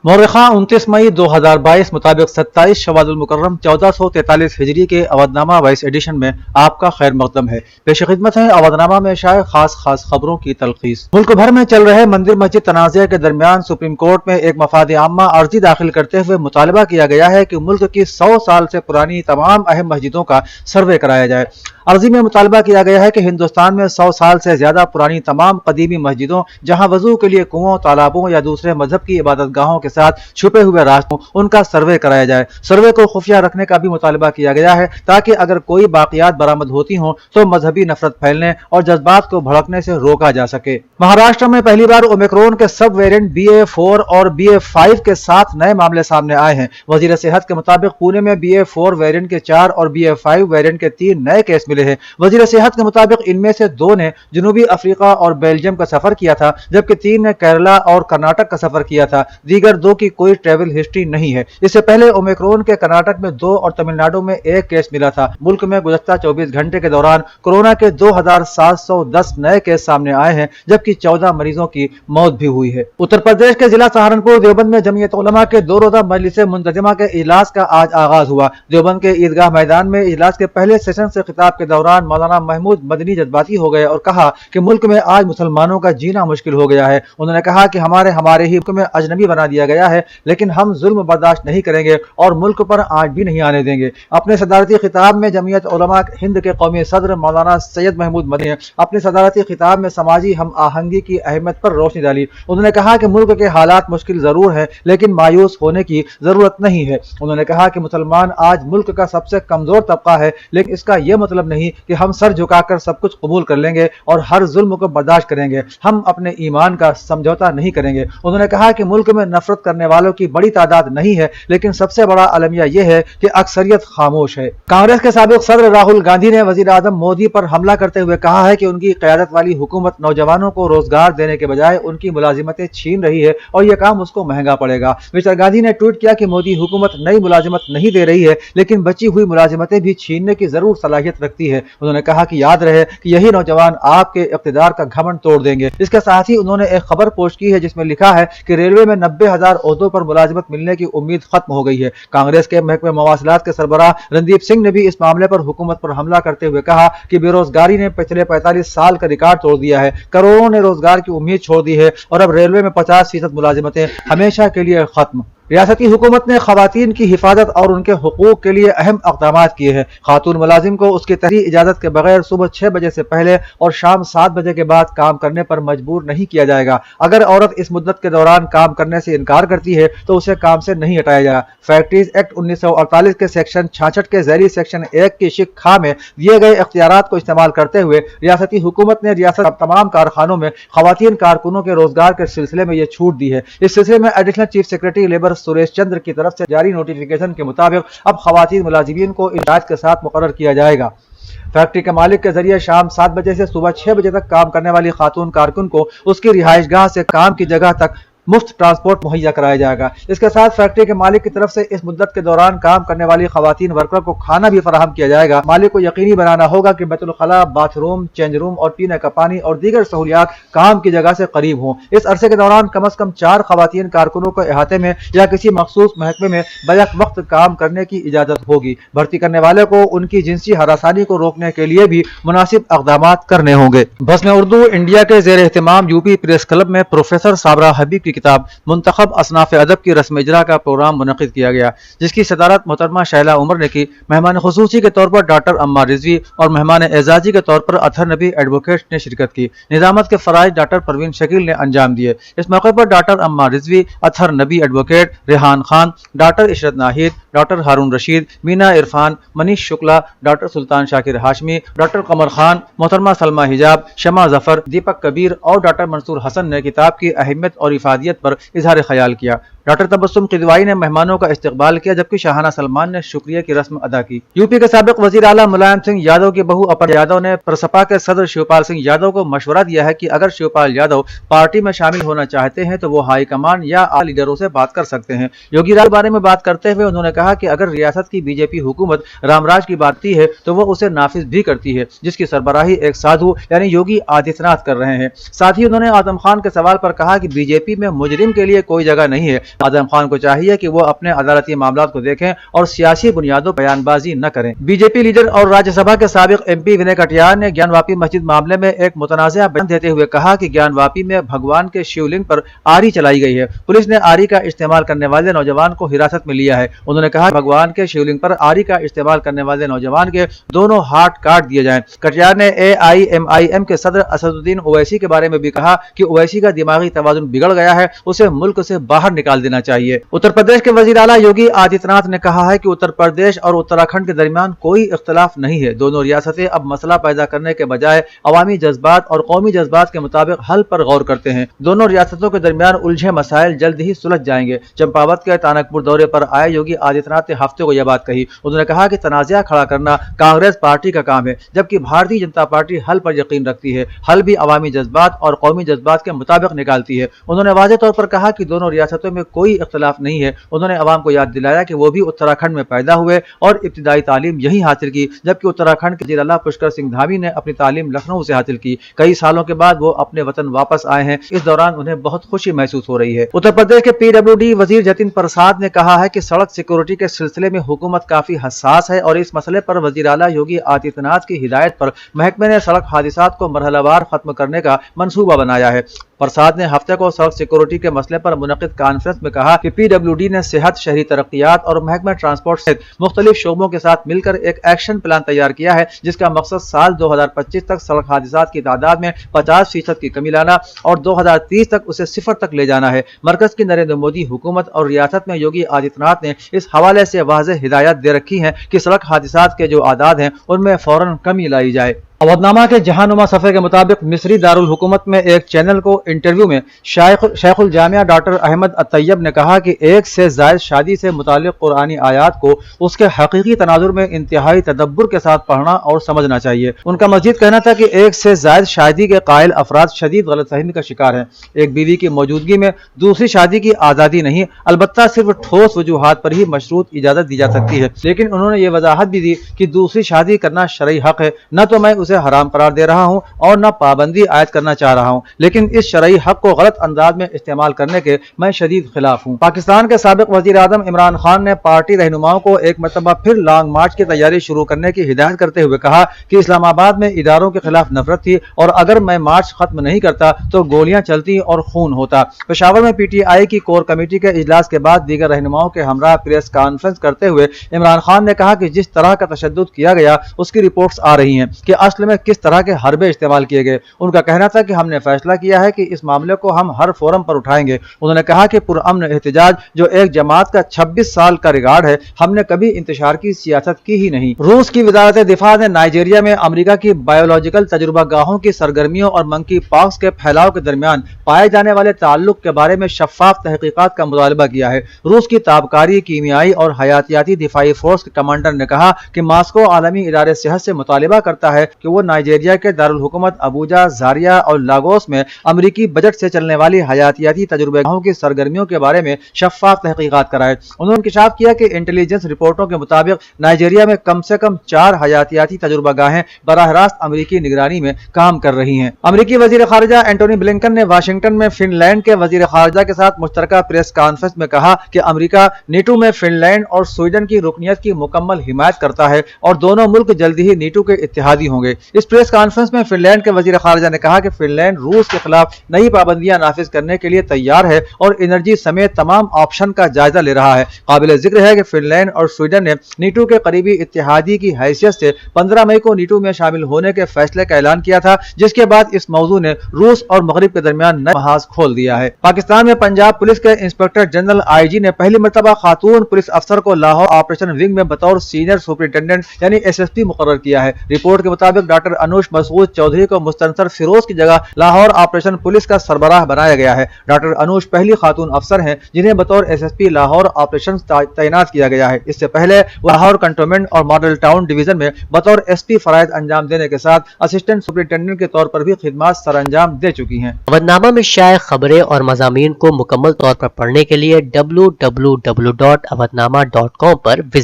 मौरख़ा 29 मई 2022 मुताबिक 27 शवाल मुकर्रम 1443 हिजरी के Avadhnama vice addition में आपका खैर मकदम है। पेश खिदमत है अवधनामा में शाये खास खबरों की तलखीस। मुल्क भर में चल रहे मंदिर मस्जिद तनाज़े के दरमियान सुप्रीम कोर्ट में एक मफाद आम्मा अर्जी दाखिल करते हुए मुतालबा किया गया है कि मुल्क की 100 साल से पुरानी तमाम अहम मस्जिदों का सर्वे कराया जाए। अर्जी में मुतालबा किया गया है कि हिंदुस्तान में 100 साल से ज्यादा पुरानी तमाम कदीमी मस्जिदों, जहां वजू के लिए कुओं, तालाबों या दूसरे मजहब की इबादत गाहों के साथ छुपे हुए रास्तों, उनका सर्वे कराया जाए। सर्वे को खुफिया रखने का भी मुतालबा किया गया है ताकि अगर कोई बाकियात बरामद होती हों तो मजहबी नफरत फैलने और जज्बात को भड़कने से रोका जा सके। महाराष्ट्र में पहली बार ओमिक्रॉन के सब वेरिएंट BA.4 और BA.5 के 7 नए मामले सामने आए हैं। वजीर सेहत के मुताबिक पुणे में BA.4 वेरिएंट के 4 और BA.5 वेरिएंट के 3 नए केस मिले हैं। वजीर सेहत के मुताबिक इनमें से 2 ने जनूबी अफ्रीका और बेल्जियम का सफर किया था, जबकि 3 ने केरला और कर्नाटक का सफर किया था। दीगर 2 की कोई ट्रैवल हिस्ट्री नहीं है। इससे पहले ओमिक्रॉन के कर्नाटक में 2 और तमिलनाडु में 1 केस मिला था। मुल्क में गुज़श्ता 24 घंटे के दौरान कोरोना के 2710 नए केस सामने आए हैं, जबकि 14 मरीजों की मौत भी हुई है। उत्तर प्रदेश के जिला सहारनपुर देवबंद में जमीयत उलमा के 2 रोजा मजलिस मुंतजिमा के इजलास का आज आगाज हुआ। देवबंद के ईदगाह मैदान में इजलास के पहले सेशन से खिताब के दौरान मौलाना महमूद मदनी जज्बाती हो गए और कहा कि मुल्क में आज मुसलमानों का जीना मुश्किल हो गया है। उन्होंने कहा कि हमारे ही मुल्क में अजनबी बना दिया गया है, लेकिन हम जुल्म बर्दाश्त नहीं करेंगे और मुल्क पर आंच भी नहीं आने देंगे। अपने सदारती खिताब में जमीयत उलमा हिंद के कौमी सदर मौलाना सैयद महमूद मदनी ने अपने सदारती खिताब में समाजी हम आहंगी की अहमियत पर रोशनी डाली। उन्होंने कहा कि मुल्क के हालात मुश्किल जरूर है, लेकिन मायूस होने की जरूरत नहीं है। उन्होंने कहा कि मुसलमान आज मुल्क का सबसे कमजोर तबका है, लेकिन इसका यह मतलब नहीं कि हम सर झुकाकर सब कुछ कबूल कर लेंगे और हर जुल्म को बर्दाश्त करेंगे। हम अपने ईमान का समझौता नहीं करेंगे। उन्होंने कहा कि मुल्क में नफरत करने वालों की बड़ी तादाद नहीं है, लेकिन सबसे बड़ा अलमिया यह है कि अक्सरियत खामोश है। कांग्रेस के साबिक सदर राहुल गांधी ने वजीर आजम मोदी पर हमला करते हुए कहा है कि उनकी क़यादत वाली हुकूमत नौजवानों को रोजगार देने के बजाय उनकी मुलाजिमतें छीन रही है और यह काम उसको महंगा पड़ेगा। मिस्टर गांधी ने ट्वीट किया कि मोदी हुकूमत नई मुलाजिमत नहीं दे रही है, लेकिन बची हुई मुलाजिमतें भी छीनने की जरूर सलाहियत रखती है। उन्होंने कहा कि याद रहे कि यही नौजवान आपके इक़्तिदार का घमंड तोड़ देंगे। इसके साथ ही उन्होंने एक खबर पोस्ट की है जिसमें लिखा है कि रेलवे में 90,000 ओहदों पर मुलाजिमत मिलने की उम्मीद खत्म हो गई है। कांग्रेस के महकमे मवासिलात के सरबराह रणदीप सिंह ने भी इस मामले पर हुकूमत पर हमला करते हुए कहा कि बेरोजगारी ने पिछले 45 साल का रिकॉर्ड तोड़ दिया है। करोड़ों ने रोजगार की उम्मीद छोड़ दी है और अब रेलवे में 50% मुलाजिमतें हमेशा के लिए खत्म। रियासती हुकूमत ने खवातीन की हिफाजत और उनके हुकूक के लिए अहम इक़दामात किए हैं। खातून मुलाजिम को उसकी तहरीरी इजाज़त के बगैर सुबह 6 बजे से पहले और शाम 7 बजे के बाद काम करने पर मजबूर नहीं किया जाएगा। अगर औरत इस मुद्दत के दौरान काम करने से इनकार करती है तो उसे काम से नहीं हटाया जाएगा। फैक्ट्रीज एक्ट 1948 के सेक्शन 66 के ज़ैली सेक्शन 1 की शिक खा में दिए गए इख्तियारात को इस्तेमाल करते हुए रियासती हुकूमत ने रियासत तमाम कारखानों में खवातीन कारकुनों के रोजगार के सिलसिले में यह छूट दी है। इस सिलसिले में additional chief secretary labour Suresh Chandra की तरफ से जारी नोटिफिकेशन के मुताबिक अब खवातीन मुलाजिमीन को इजाज़त के साथ मुकर्रर किया जाएगा। फैक्ट्री के मालिक के जरिए शाम 7 बजे से सुबह 6 बजे तक काम करने वाली खातून कारकुन को उसकी रिहाइशगाह से काम की जगह तक मुफ्त ट्रांसपोर्ट मुहैया कराया जाएगा। इसके साथ फैक्ट्री के मालिक की तरफ से इस मुद्दत के दौरान काम करने वाली खवातीन वर्कर को खाना भी फराहम किया जाएगा। मालिक को यकीनी बनाना होगा कि बैतुल खला, बाथरूम, चेंज रूम और पीने का पानी और दीगर सहूलियात काम की जगह से करीब हों। इस अरसे के दौरान कम अज कम 4 खवातीन कारकुनों को अहाते में या किसी मखसूस महकमे में बैक वक्त काम करने की इजाजत होगी। भर्ती करने वाले को उनकी जिनसी हरासानी को रोकने के लिए भी मुनासिब इक़दामात करने होंगे। बज़्म उर्दू इंडिया के ज़ेर एहतमाम यूपी प्रेस क्लब में प्रोफेसर साबरा हबीब की किताब मुंतखब असनाफ अदब की रस्म इजरा का प्रोग्राम मुनक़िद किया गया, जिसकी सदारत मोहतरमा शैला उमर ने की। मेहमान खुसूसी के तौर पर डॉक्टर अम्मा रिजवी और मेहमान एजाजी के तौर पर अतहर नबी एडवोकेट ने शिरकत की। निजामत के फराइज डॉक्टर परवीन शकील ने अंजाम दिए। इस मौके पर डॉक्टर अम्मा Rizvi, Athar Nabi advocate, Rehan Khan, doctor Ishrat Nahid, doctor Harun Rashid, Meena Irfan, Manish Shukla, doctor Sultan Shakir Hashmi, doctor Qamar Khan, मोहतरमा सलमा हिजाब, शमा जफर, दीपक कबीर और डॉक्टर मंसूर हसन ने किताब की अहमियत और इफादियत पर इजहार ख्याल किया। डॉक्टर तबस्सुम किदवाई ने मेहमानों का इस्तकबाल किया, जबकि शाहाना सलमान ने शुक्रिया की रस्म अदा की। यूपी के साबिक वजीर आला मुलायम सिंह यादव की बहू अपर यादव ने प्रसपा के सदर शिवपाल सिंह यादव को मशवरा दिया है कि अगर शिवपाल यादव पार्टी में शामिल होना चाहते हैं तो वो हाईकमान या आला लीडरों से बात कर सकते हैं। योगी राज के बारे में बात करते हुए उन्होंने कहा कि अगर रियासत की बीजेपी हुकूमत रामराज की बात है तो वो उसे नाफिज भी करती है, जिसकी सरबराही एक साधु यानी योगी आदित्यनाथ कर रहे हैं। साथ ही उन्होंने आजम खान के सवाल पर कहा कि बीजेपी में मुजरिम के लिए कोई जगह नहीं है, आजम खान को चाहिए कि वो अपने अदालती मामलात को देखें और सियासी बुनियादों पर बयानबाजी न करें। बीजेपी लीडर और राज्यसभा के साबिक MP विनय कटियार ने ज्ञानवापी मस्जिद मामले में एक मुतनाज़ा बयान देते हुए कहा कि ज्ञानवापी में भगवान के शिवलिंग पर आरी चलाई गई है। पुलिस ने आरी का इस्तेमाल करने वाले नौजवान को हिरासत में लिया है। उन्होंने कहा भगवान के शिवलिंग पर आरी का इस्तेमाल करने वाले नौजवान के दोनों हाथ काट दिए जाएं। कटियार ने AIMIM के सदर असदुद्दीन ओवैसी के बारे में भी कहा कि ओवैसी का दिमागी तवाज़ुन बिगड़ गया है, उसे मुल्क से बाहर निकाल देना चाहिए। उत्तर प्रदेश के वज़ीर आला योगी आदित्यनाथ ने कहा है कि उत्तर प्रदेश और उत्तराखंड के दरमियान कोई इख्तलाफ नहीं है। दोनों रियासतें अब मसला पैदा करने के बजाय अवामी जज्बात और कौमी जज्बात के मुताबिक हल पर गौर करते हैं। दोनों रियासतों के दरमियान उलझे मसाइल जल्द ही सुलझ जाएंगे। चंपावत के तानकपुर दौरे पर आए योगी आदित्यनाथ ने हफ्ते को यह बात कही। उन्होंने कहा कि तनाज़ा खड़ा करना कांग्रेस पार्टी का काम है, जबकि भारतीय जनता पार्टी हल पर यकीन रखती है। हल भी अवामी जज्बात और कौमी जज्बात के मुताबिक निकालती है। उन्होंने वाज़ेह तौर पर कहा कि दोनों रियासतों में कोई इख्तलाफ नहीं है। उन्होंने अवाम को याद दिलाया कि वो भी उत्तराखंड में पैदा हुए और इब्तिदाई तालीम यहीं हासिल की, जबकि उत्तराखंड के वज़ीर आला पुष्कर सिंह धामी ने अपनी तालीम लखनऊ से हासिल की। कई सालों के बाद वो अपने वतन वापस आए हैं। इस दौरान उन्हें बहुत खुशी महसूस हो रही है। उत्तर प्रदेश के PWD वजीर जतिन प्रसाद ने कहा है कि सड़क सिक्योरिटी के सिलसिले में हुकूमत काफी हसास है और इस मसले पर वज़ीर आला योगी आदित्यनाथ की हिदायत पर महकमे ने सड़क हादिसात को मरहलावार खत्म करने का मंसूबा बनाया है। प्रसाद ने हफ्ते को सड़क सिक्योरिटी के मसले पर मुनक़िद कॉन्फ्रेंस में कहा कि PWD ने सेहत, शहरी तरक्कियात और महकमा ट्रांसपोर्ट सहित मुख्तलिफ शोबों के साथ मिलकर एक एक्शन प्लान तैयार किया है, जिसका मकसद साल 2025 तक सड़क हादिसात की तादाद में 50% की कमी लाना और 2030 तक उसे 0 तक ले जाना है। मरकज की नरेंद्र मोदी हुकूमत और रियासत में योगी आदित्यनाथ ने इस हवाले से वाज़ेह हिदायत दे रखी है कि सड़क हादिसात के जो आदाद हैं उनमें फौरन कमी लाई जाए। अवधनामा के जहानुमा सफ़े के मुताबिक मिस्री दारुल हुकूमत में एक चैनल को इंटरव्यू में शेखुल जामिया डॉक्टर अहमद अतैयब ने कहा कि एक से ज़ायद शादी से मुताल्लिक़ कुरानी आयात को उसके हकीकी तनाजुर में इंतहाई तदब्बुर के साथ पढ़ना और समझना चाहिए। उनका मज़ीद कहना था कि एक से ज़ायद शादी के कायल अफराद शदीद गलतफहमी का शिकार हैं। एक बीवी की मौजूदगी में दूसरी शादी की आज़ादी नहीं, अलबत्ता सिर्फ ठोस वजूहात पर ही मशरूत इजाज़त दी जा सकती है। लेकिन उन्होंने ये वजाहत भी दी कि दूसरी शादी करना शरई हक है, न तो मैं उसे हराम करार दे रहा हूं और न पाबंदी आयद करना चाह रहा हूं, लेकिन इस शरई हक को गलत अंदाज में इस्तेमाल करने के मैं शदीद खिलाफ हूं। पाकिस्तान के साबिक वजीर आज़म इमरान खान ने पार्टी रहनुमाओं को एक मरतबा फिर लॉन्ग मार्च की तैयारी शुरू करने की हिदायत करते हुए कहा कि इस्लामाबाद में इदारों के खिलाफ नफरत थी और अगर मैं मार्च खत्म नहीं करता तो गोलियां चलती और खून होता। पेशावर में PTI की कोर कमेटी के इजलास के बाद दीगर रहनुमाओं के हमरा प्रेस कॉन्फ्रेंस करते हुए इमरान खान ने कहा कि जिस तरह का तशद्दुद किया गया उसकी रिपोर्ट्स आ रही हैं कि असल में किस तरह के हरबे इस्तेमाल किए गए। उनका कहना था कि हमने फैसला किया है कि इस मामले को हम हर फोरम पर उठाएंगे। उन्होंने कहा कि पुरअमन एहतजाज जो एक जमात का 26 साल का रिकॉर्ड है, हमने कभी इंतशार की सियासत की ही नहीं। रूस की वजारत दिफा ने नाइजीरिया में अमेरिका की बायोलॉजिकल तजुर्बा गाहों की सरगर्मियों और मंकी पॉक्स के फैलाव के दरमियान पाए जाने वाले ताल्लुक के बारे में शफाफ तहकीकात का मुतालबा किया है। रूस की ताबकारी, कीमियाई और हयातियाती दिफाई फोर्स के कमांडर ने कहा कि मास्को आलमी इदारे सेहत से मुतालबा करता है कि वो नाइजीरिया के दारुल हुकूमत अबूजा, जारिया और लागोस में अमरीकी बजट से चलने वाली हयातियाती तजुर्बेगाहों की सरगर्मियों के बारे में शफाफ तहकीकात कराए। उन्होंने इंकशाफ किया कि इंटेलिजेंस रिपोर्टों के मुताबिक नाइजीरिया में कम से कम 4 हयातियाती तजुर्बागाहें बराह रास्त अमरीकी निगरानी में काम कर रही हैं। अमरीकी वजीर खारिजा एंटोनी ब्लिंकन ने वाशिंगटन में फिनलैंड के वजीर खारिजा के साथ मुश्तरका प्रेस कॉन्फ्रेंस में कहा कि अमरीका नीटो में फिनलैंड और स्वीडन की रुकनियत की मुकम्मल हिमायत करता है और दोनों मुल्क जल्दी ही नीटो के इत्तेहादी होंगे। इस प्रेस कॉन्फ्रेंस में फिनलैंड के वजीर खारिजा ने कहा कि फिनलैंड रूस के खिलाफ नई पाबंदियां नाफिज करने के लिए तैयार है और एनर्जी समेत तमाम ऑप्शन का जायजा ले रहा है। काबिल जिक्र है कि फिनलैंड और स्वीडन ने नीटो के करीबी इत्तेहादी की हैसियत से 15 मई को नीटो में शामिल होने के फैसले का ऐलान किया था, जिसके बाद इस मौजू ने रूस और मगरिब के दरमियान नया महाज खोल दिया है। पाकिस्तान में पंजाब पुलिस के इंस्पेक्टर जनरल IG ने पहली मरतबा खातून पुलिस अफसर को लाहौर ऑपरेशन विंग में बतौर सीनियर सुपरिटेंडेंट यानी SSP मुकर्रर किया है। रिपोर्ट के मुताबिक डॉक्टर अनुष मसूद चौधरी को मुस्तनसर फिरोज की जगह लाहौर ऑपरेशन पुलिस का सरबराह बनाया गया है। डॉक्टर अनुष पहली खातून अफसर हैं जिन्हें बतौर SSP लाहौर ऑपरेशन तैनात किया गया है। इससे पहले लाहौर कंटोनमेंट और मॉडल टाउन डिवीजन में बतौर SP फराइज अंजाम देने के साथ असिस्टेंट सुपरिटेंडेंट के तौर पर भी खिदमत सर अंजाम दे चुकी हैं। अवधनामा में शाये खबरें और मज़ामीन को मुकम्मल तौर पर पढ़ने के लिए www.awadnama.com पर